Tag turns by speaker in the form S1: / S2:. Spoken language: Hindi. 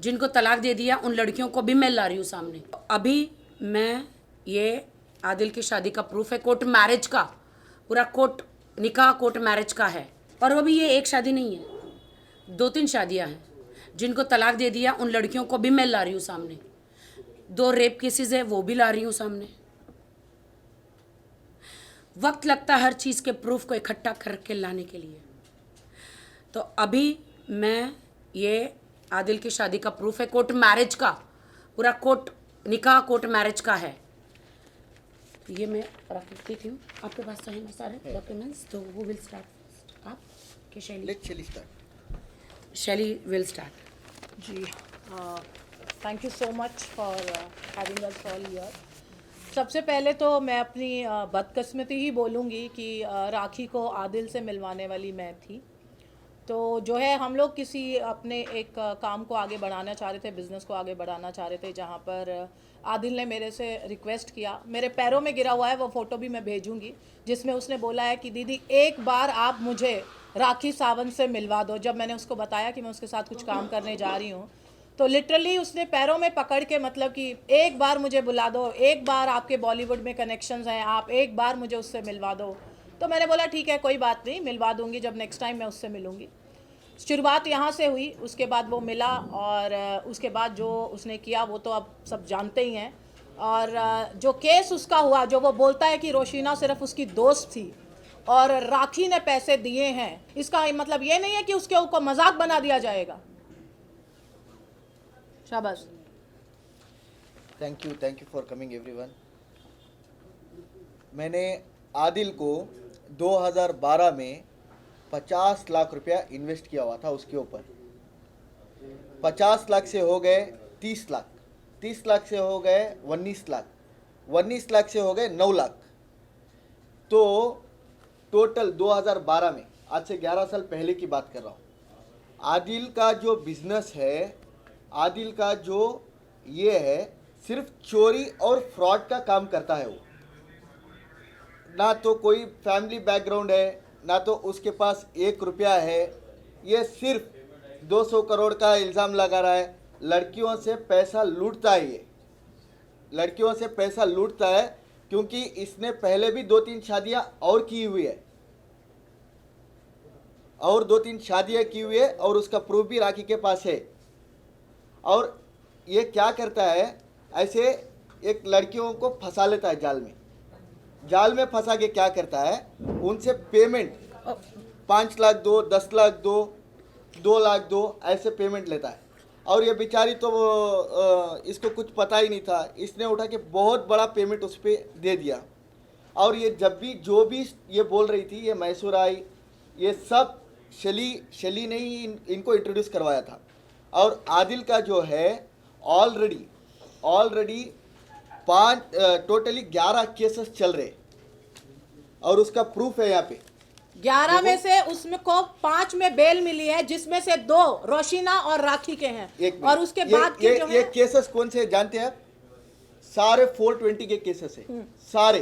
S1: जिनको तलाक दे दिया उन लड़कियों को भी मैं ला रही हूँ सामने। अभी मैं ये आदिल की शादी का प्रूफ है, कोर्ट मैरिज का, पूरा कोर्ट निकाह कोर्ट मैरिज का है। और वो भी ये एक शादी नहीं है, 2-3 शादियां हैं। जिनको तलाक दे दिया उन लड़कियों को भी मैं ला रही हूँ सामने। 2 रेप केसेस है, वो भी ला रही हूँ सामने। वक्त लगता है हर चीज़ के प्रूफ को इकट्ठा करके लाने के लिए। तो अभी मैं ये आदिल की शादी का प्रूफ है, कोर्ट मैरिज का, पूरा कोर्ट निकाह कोर्ट मैरिज का है। तो ये मैं रख देती हूँ, आपके पास रहेंगे सारे डॉक्यूमेंट्स। तो वो विल स्टार्ट आप कि शैली विल स्टार्ट।
S2: जी, thank you so much for having us all here. सबसे पहले तो मैं अपनी बदकिस्मती ही बोलूँगी कि राखी को आदिल से मिलवाने वाली मैं थी। तो जो है हम लोग किसी अपने एक काम को आगे बढ़ाना चाह रहे थे, बिज़नेस को आगे बढ़ाना चाह रहे थे, जहाँ पर आदिल ने मेरे से रिक्वेस्ट किया। मेरे पैरों में गिरा हुआ है, वो फ़ोटो भी मैं भेजूंगी, जिसमें उसने बोला है कि दीदी एक बार आप मुझे राखी सावंत से मिलवा दो। जब मैंने उसको बताया कि मैं उसके साथ कुछ काम करने जा रही हूँ, तो लिटरली उसने पैरों में पकड़ के, मतलब कि एक बार मुझे बुला दो, एक बार आपके बॉलीवुड में कनेक्शंस हैं, आप एक बार मुझे उससे मिलवा दो। तो मैंने बोला ठीक है, कोई बात नहीं, मिलवा दूंगी जब नेक्स्ट टाइम मैं उससे मिलूंगी। शुरुआत यहाँ से हुई, उसके बाद वो मिला, और उसके बाद जो उसने किया वो तो अब सब जानते ही हैं। और जो केस उसका हुआ, जो वो बोलता है कि रोशीना सिर्फ उसकी दोस्त थी और राखी ने पैसे दिए हैं, इसका मतलब ये नहीं है कि उसके ऊपर मजाक बना दिया जाएगा। शाबाश।
S3: Thank you for coming everyone. मैंने आदिल को 2012 में 50 लाख रुपया इन्वेस्ट किया हुआ था उसके ऊपर। 50 लाख से हो गए 30 लाख, 30 लाख से हो गए 19 लाख, 19 लाख से हो गए 9 लाख। तो टोटल 2012 में, आज से 11 साल पहले की बात कर रहा हूँ, आदिल का जो बिजनेस है, आदिल का जो ये है, सिर्फ चोरी और फ्रॉड का काम करता है वो। ना तो कोई फैमिली बैकग्राउंड है, ना तो उसके पास 1 रुपया है। ये सिर्फ 200 करोड़ का इल्ज़ाम लगा रहा है। लड़कियों से पैसा लूटता है, ये लड़कियों से पैसा लूटता है, क्योंकि इसने पहले भी 2-3 शादियां और की हुई है, और 2-3 शादियां की हुई है, और उसका प्रूफ भी राखी के पास है। और ये क्या करता है, ऐसे एक लड़कियों को फंसा लेता है जाल में। जाल में फंसा के क्या करता है, उनसे पेमेंट 5 लाख दो, 10 लाख दो, 2 लाख दो, ऐसे पेमेंट लेता है। और ये बेचारी तो इसको कुछ पता ही नहीं था, इसने उठा के बहुत बड़ा पेमेंट उस पर दे दिया। और ये जब भी जो भी ये बोल रही थी, ये मैसूर आई, ये सब शली ने ही इनको इंट्रोड्यूस करवाया था। और आदिल का जो है ऑलरेडी टोटली 11 केसेस चल रहे, और उसका प्रूफ है यहाँ पे।
S2: 11 में से उसमें को 5 में बेल मिली है, जिसमें से 2 रोशीना और राखी के हैं। और उसके बाद के जो
S3: ये केसेस कौन से जानते हैं आप? सारे 420 के केसेस है, सारे।